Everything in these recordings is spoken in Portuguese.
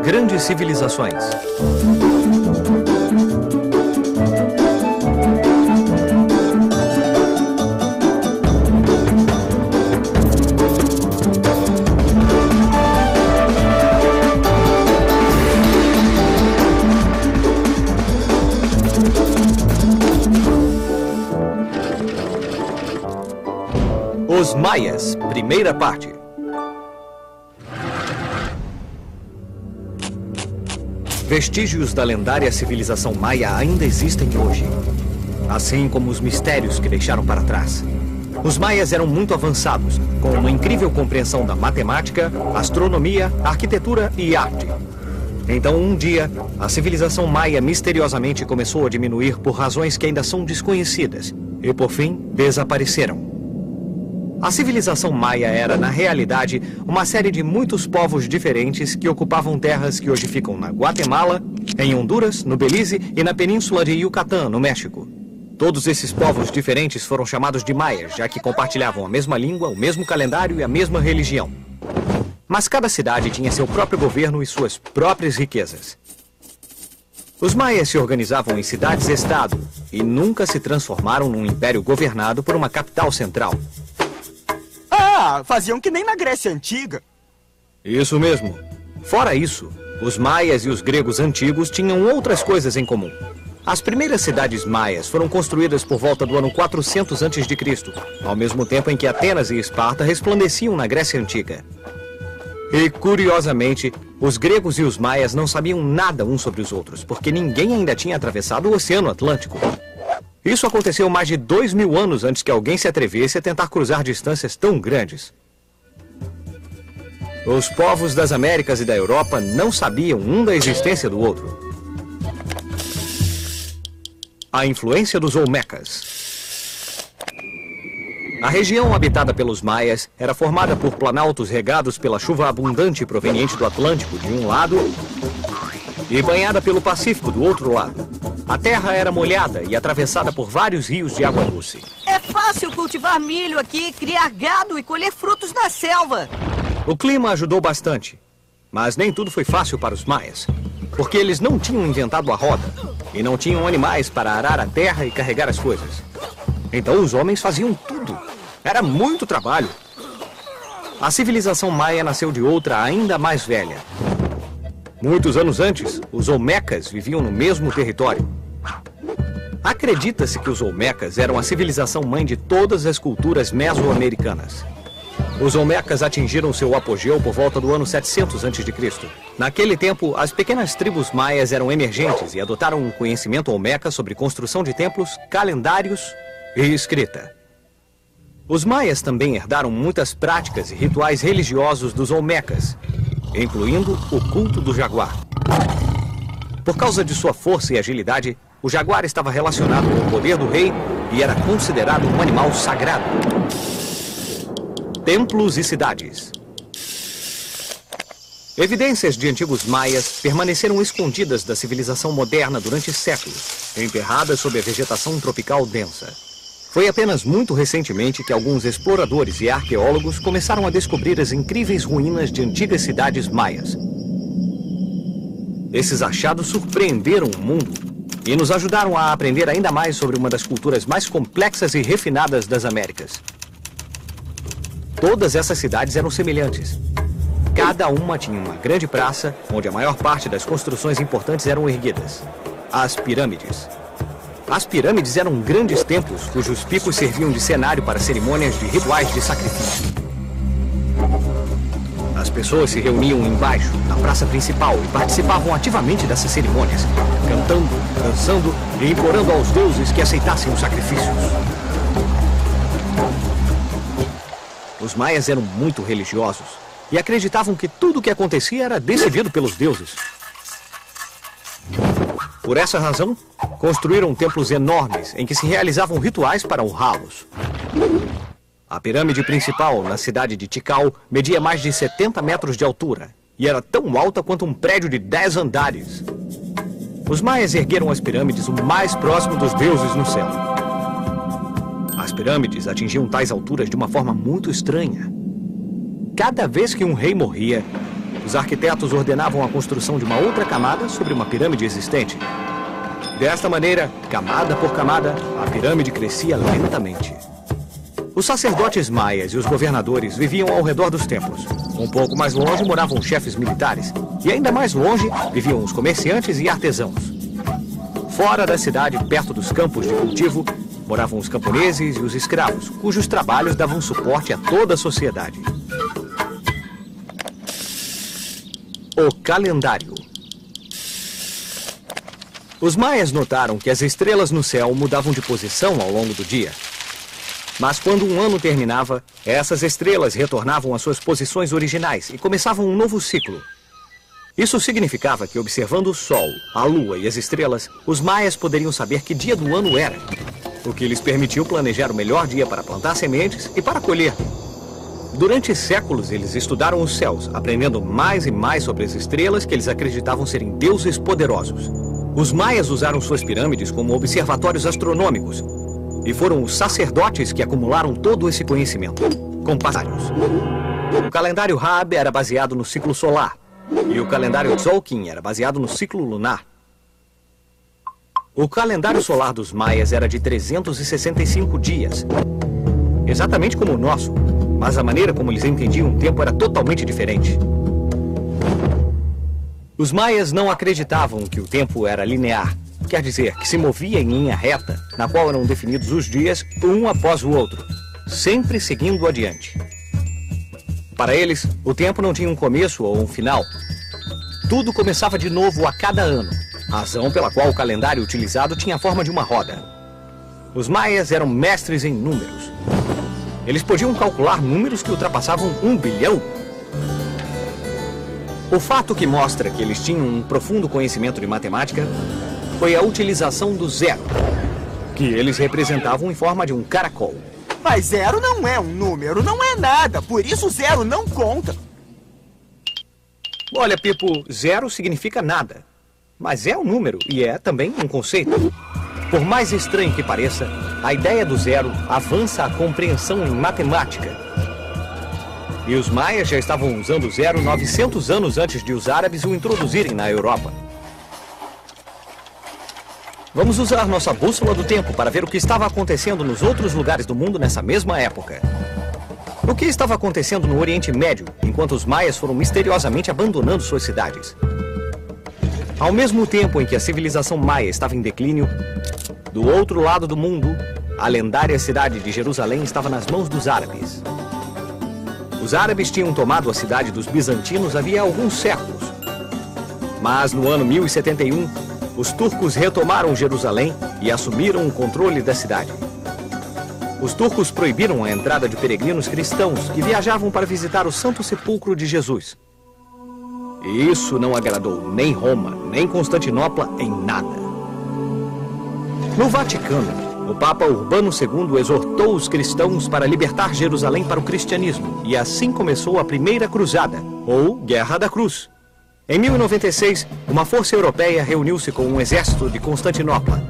Grandes civilizações. Os Maias, primeira parte. Vestígios da lendária civilização maia ainda existem hoje, assim como os mistérios que deixaram para trás. Os maias eram muito avançados, com uma incrível compreensão da matemática, astronomia, arquitetura e arte. Então, um dia, a civilização maia misteriosamente começou a diminuir por razões que ainda são desconhecidas e, por fim, desapareceram. A civilização maia era, na realidade, uma série de muitos povos diferentes que ocupavam terras que hoje ficam na Guatemala, em Honduras, no Belize e na península de Yucatán, no México. Todos esses povos diferentes foram chamados de maias, já que compartilhavam a mesma língua, o mesmo calendário e a mesma religião. Mas cada cidade tinha seu próprio governo e suas próprias riquezas. Os maias se organizavam em cidades-estado e nunca se transformaram num império governado por uma capital central. Ah, faziam que nem na Grécia Antiga. Isso mesmo. Fora isso, os maias e os gregos antigos tinham outras coisas em comum. As primeiras cidades maias foram construídas por volta do ano 400 a.C., ao mesmo tempo em que Atenas e Esparta resplandeciam na Grécia Antiga. E, curiosamente, os gregos e os maias não sabiam nada uns sobre os outros, porque ninguém ainda tinha atravessado o Oceano Atlântico. Isso aconteceu mais de 2000 anos antes que alguém se atrevesse a tentar cruzar distâncias tão grandes. Os povos das Américas e da Europa não sabiam um da existência do outro. A influência dos Olmecas. A região habitada pelos maias era formada por planaltos regados pela chuva abundante proveniente do Atlântico de um lado e banhada pelo Pacífico do outro lado. A terra era molhada e atravessada por vários rios de água doce. É fácil cultivar milho aqui, criar gado e colher frutos na selva. O clima ajudou bastante, mas nem tudo foi fácil para os maias, porque eles não tinham inventado a roda e não tinham animais para arar a terra e carregar as coisas. Então os homens faziam tudo. Era muito trabalho. A civilização maia nasceu de outra ainda mais velha. Muitos anos antes, os Olmecas viviam no mesmo território. Acredita-se que os Olmecas eram a civilização mãe de todas as culturas mesoamericanas. Os Olmecas atingiram seu apogeu por volta do ano 700 a.C. Naquele tempo, as pequenas tribos maias eram emergentes e adotaram um conhecimento olmeca sobre construção de templos, calendários e escrita. Os maias também herdaram muitas práticas e rituais religiosos dos Olmecas, incluindo o culto do jaguar. Por causa de sua força e agilidade, o jaguar estava relacionado com o poder do rei e era considerado um animal sagrado. Templos e cidades. Evidências de antigos maias permaneceram escondidas da civilização moderna durante séculos, enterradas sob a vegetação tropical densa. Foi apenas muito recentemente que alguns exploradores e arqueólogos começaram a descobrir as incríveis ruínas de antigas cidades maias. Esses achados surpreenderam o mundo e nos ajudaram a aprender ainda mais sobre uma das culturas mais complexas e refinadas das Américas. Todas essas cidades eram semelhantes. Cada uma tinha uma grande praça, onde a maior parte das construções importantes eram erguidas. As pirâmides. As pirâmides eram grandes templos cujos picos serviam de cenário para cerimônias de rituais de sacrifício. As pessoas se reuniam embaixo, na praça principal, e participavam ativamente dessas cerimônias, cantando, dançando e implorando aos deuses que aceitassem os sacrifícios. Os maias eram muito religiosos e acreditavam que tudo o que acontecia era decidido pelos deuses. Por essa razão, construíram templos enormes em que se realizavam rituais para honrá-los. A pirâmide principal, na cidade de Tikal, media mais de 70 metros de altura e era tão alta quanto um prédio de 10 andares. Os maias ergueram as pirâmides o mais próximo dos deuses no céu. As pirâmides atingiam tais alturas de uma forma muito estranha. Cada vez que um rei morria, os arquitetos ordenavam a construção de uma outra camada sobre uma pirâmide existente. Desta maneira, camada por camada, a pirâmide crescia lentamente. Os sacerdotes maias e os governadores viviam ao redor dos templos. Um pouco mais longe moravam os chefes militares. E ainda mais longe viviam os comerciantes e artesãos. Fora da cidade, perto dos campos de cultivo, moravam os camponeses e os escravos, cujos trabalhos davam suporte a toda a sociedade. O calendário. Os maias notaram que as estrelas no céu mudavam de posição ao longo do dia. Mas quando um ano terminava, essas estrelas retornavam às suas posições originais e começavam um novo ciclo. Isso significava que, observando o Sol, a Lua e as estrelas, os maias poderiam saber que dia do ano era, o que lhes permitiu planejar o melhor dia para plantar sementes e para colher. Durante séculos, eles estudaram os céus, aprendendo mais e mais sobre as estrelas que eles acreditavam serem deuses poderosos. Os maias usaram suas pirâmides como observatórios astronômicos, e foram os sacerdotes que acumularam todo esse conhecimento, com passários. O calendário Raab era baseado no ciclo solar, e o calendário Tzolk'in era baseado no ciclo lunar. O calendário solar dos maias era de 365 dias, exatamente como o nosso, mas a maneira como eles entendiam o tempo era totalmente diferente. Os maias não acreditavam que o tempo era linear. Quer dizer, que se movia em linha reta, na qual eram definidos os dias, um após o outro, sempre seguindo adiante. Para eles, o tempo não tinha um começo ou um final. Tudo começava de novo a cada ano, razão pela qual o calendário utilizado tinha a forma de uma roda. Os maias eram mestres em números. Eles podiam calcular números que ultrapassavam 1 bilhão. O fato que mostra que eles tinham um profundo conhecimento de matemática foi a utilização do zero, que eles representavam em forma de um caracol. Mas zero não é um número, não é nada. Por isso zero não conta. Olha, Pipo, zero significa nada. Mas é um número e é também um conceito. Por mais estranho que pareça, a ideia do zero avança a compreensão em matemática. E os maias já estavam usando o zero 900 anos antes de os árabes o introduzirem na Europa. Vamos usar nossa bússola do tempo para ver o que estava acontecendo nos outros lugares do mundo nessa mesma época. O que estava acontecendo no Oriente Médio, enquanto os maias foram misteriosamente abandonando suas cidades? Ao mesmo tempo em que a civilização maia estava em declínio, do outro lado do mundo, a lendária cidade de Jerusalém estava nas mãos dos árabes. Os árabes tinham tomado a cidade dos bizantinos havia alguns séculos. Mas no ano 1071, os turcos retomaram Jerusalém e assumiram o controle da cidade. Os turcos proibiram a entrada de peregrinos cristãos que viajavam para visitar o Santo Sepulcro de Jesus. E isso não agradou nem Roma, nem Constantinopla em nada. No Vaticano, o Papa Urbano II exortou os cristãos para libertar Jerusalém para o cristianismo, e assim começou a Primeira Cruzada, ou Guerra da Cruz. Em 1096, uma força europeia reuniu-se com um exército de Constantinopla.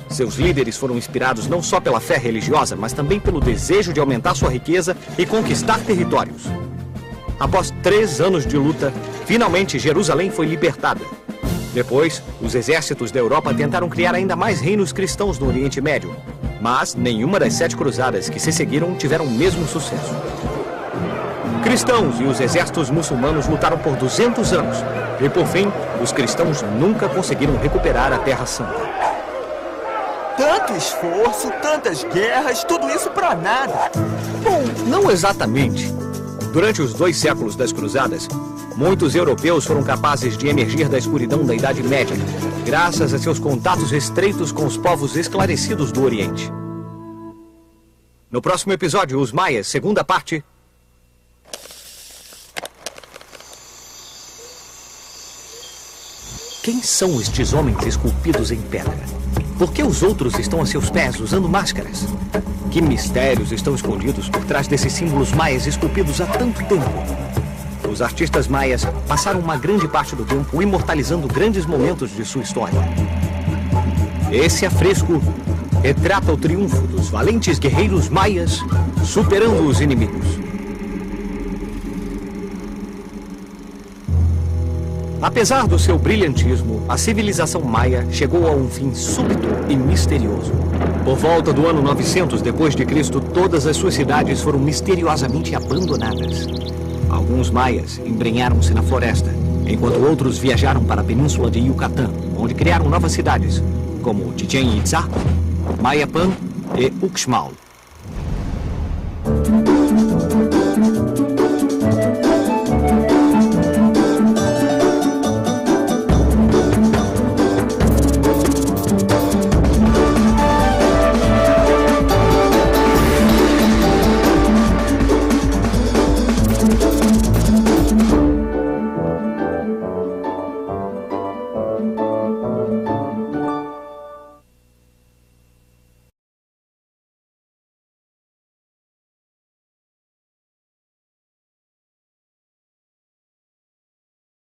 Seus líderes foram inspirados não só pela fé religiosa, mas também pelo desejo de aumentar sua riqueza e conquistar territórios. Após 3 anos de luta, finalmente Jerusalém foi libertada. Depois, os exércitos da Europa tentaram criar ainda mais reinos cristãos no Oriente Médio, mas nenhuma das 7 cruzadas que se seguiram tiveram o mesmo sucesso. Cristãos e os exércitos muçulmanos lutaram por 200 anos, e por fim, os cristãos nunca conseguiram recuperar a Terra Santa. Tanto esforço, tantas guerras, tudo isso pra nada. Bom, não exatamente. Durante os 2 séculos das cruzadas, muitos europeus foram capazes de emergir da escuridão da Idade Média, graças a seus contatos estreitos com os povos esclarecidos do Oriente. No próximo episódio, os Maias, segunda parte. Quem são estes homens esculpidos em pedra? Por que os outros estão a seus pés usando máscaras? Que mistérios estão escondidos por trás desses símbolos maias esculpidos há tanto tempo? Os artistas maias passaram uma grande parte do tempo imortalizando grandes momentos de sua história. Esse afresco retrata o triunfo dos valentes guerreiros maias superando os inimigos. Apesar do seu brilhantismo, a civilização maia chegou a um fim súbito e misterioso. Por volta do ano 900 d.C., todas as suas cidades foram misteriosamente abandonadas. Alguns maias embrenharam-se na floresta, enquanto outros viajaram para a península de Yucatán, onde criaram novas cidades, como Chichén Itzá, Mayapan e Uxmal.